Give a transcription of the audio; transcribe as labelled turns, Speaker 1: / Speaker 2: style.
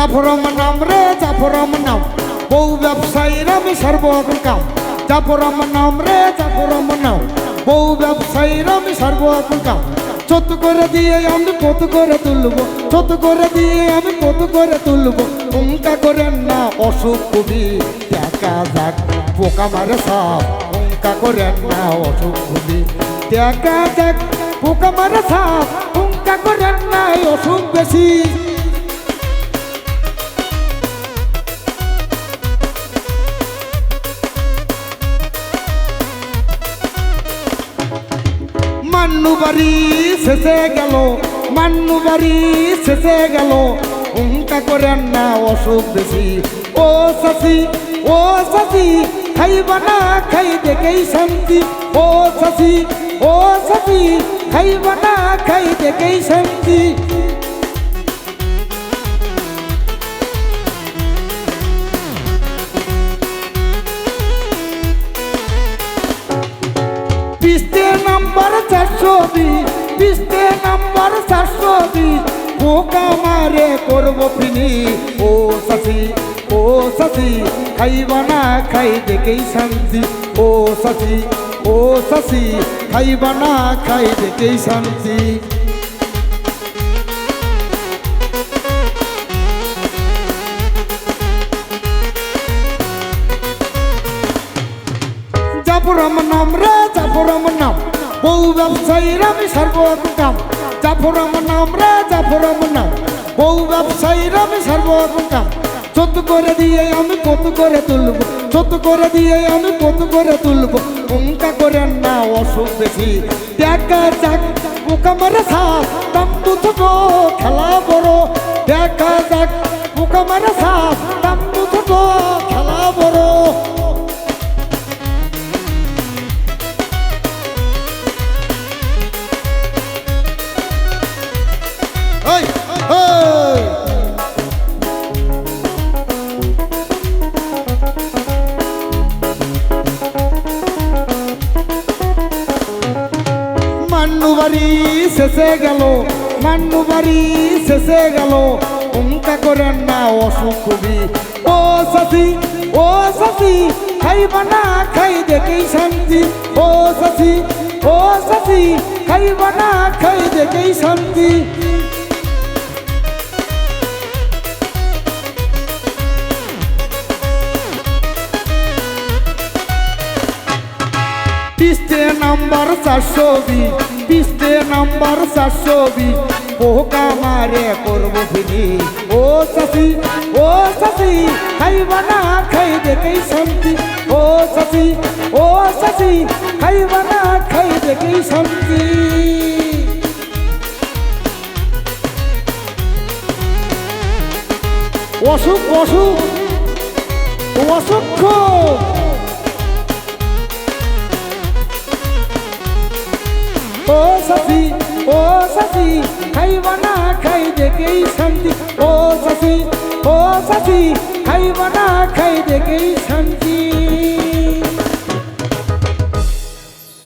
Speaker 1: জাফরম নাম রে জাফরম নাম, বউ ব্যবসায়ীর আমি সর্বরকম কাম। জাফরম নাম রে জাফরম নাম, বউ ব্যবসায়ীর আমি সর্বরকম কাম। ছোট করে দিয়ে আমি কত করে তুলবো, ছোট করে দিয়ে আমি কত করে তুলবো। উঙ্কা করেন না অসুখ খুবই, দেখা যাক পোকা মারে সাপ। উঙ্কা করেন না অসুখ খুবই, দেখা যাক পোকা মারে সাপ। উঙ্কা করেন না অসুখ বেশি। মান্নু বাড়ি শেষে গেল, মান্নু বাড়ি শেষে গেল। উঙ্কা করেন না অসুখ বেশি। ও শশী, ও শশী, খাইবা না খাই দেখেই শান্তি। ও শশী, ও শশী, খাইবা না খাই দেখেই শান্তি। পিস্তে নাম্বার 420, পিস্তে নাম্বার 420, পোকা মারে করবো ফিনি। ও শশী, ও শশী, খাইবা না খাই দেখেই শান্তি। ও শশী, ও শশী, খাইবা না খাই দেখেই শান্তি। জাফরম নাম রে জাফরম নাম, বউ ব্যবসায়ীর আমি সর্বরকম কাম। জাফরম নাম রে জাফরম নাম, বউ ব্যবসায়ীর আমি সর্বরকম কাম। ছোট করে দিয়ে আমি কত করে তুলবো, ছোট করে দিয়ে আমি কত করে তুলবো। উঙ্কা করেন না অসুখ বেশি, দেখা যাক পোকা মারে সাপ। দাম দুটো খেলা বড়, দেখা যাক পোকা মারে সাপ। দাম দুটো খেলা বড়। ওই ওই মান্নু বাড়ি শেষে গেল, মান্নু বাড়ি শেষে গেল। উঙ্কা করেন না অসুখ খুবই। ও শশী, ও শশী, খাইবা না খাই দেখেই শান্তি। ও শশী, ও শশী, খাইবা না খাই দেখেই শান্তি। পিস্তে নাম্বার 420, পিস্তে নাম্বার 420, পোকা মারে করবো ফিনি। ও শশী, ও শশী, খাইবা না খাই দেখেই শান্তি। ও শশী, ও শশী, খাইবা না খাই দেখেই শান্তি। অসুখ অসুখ অসুখ। ও শশী, ও শশী, খাইবা না খাই দেখেই শান্তি। ও শশী, ও শশী, খাইবা না খাই দেখেই শান্তি।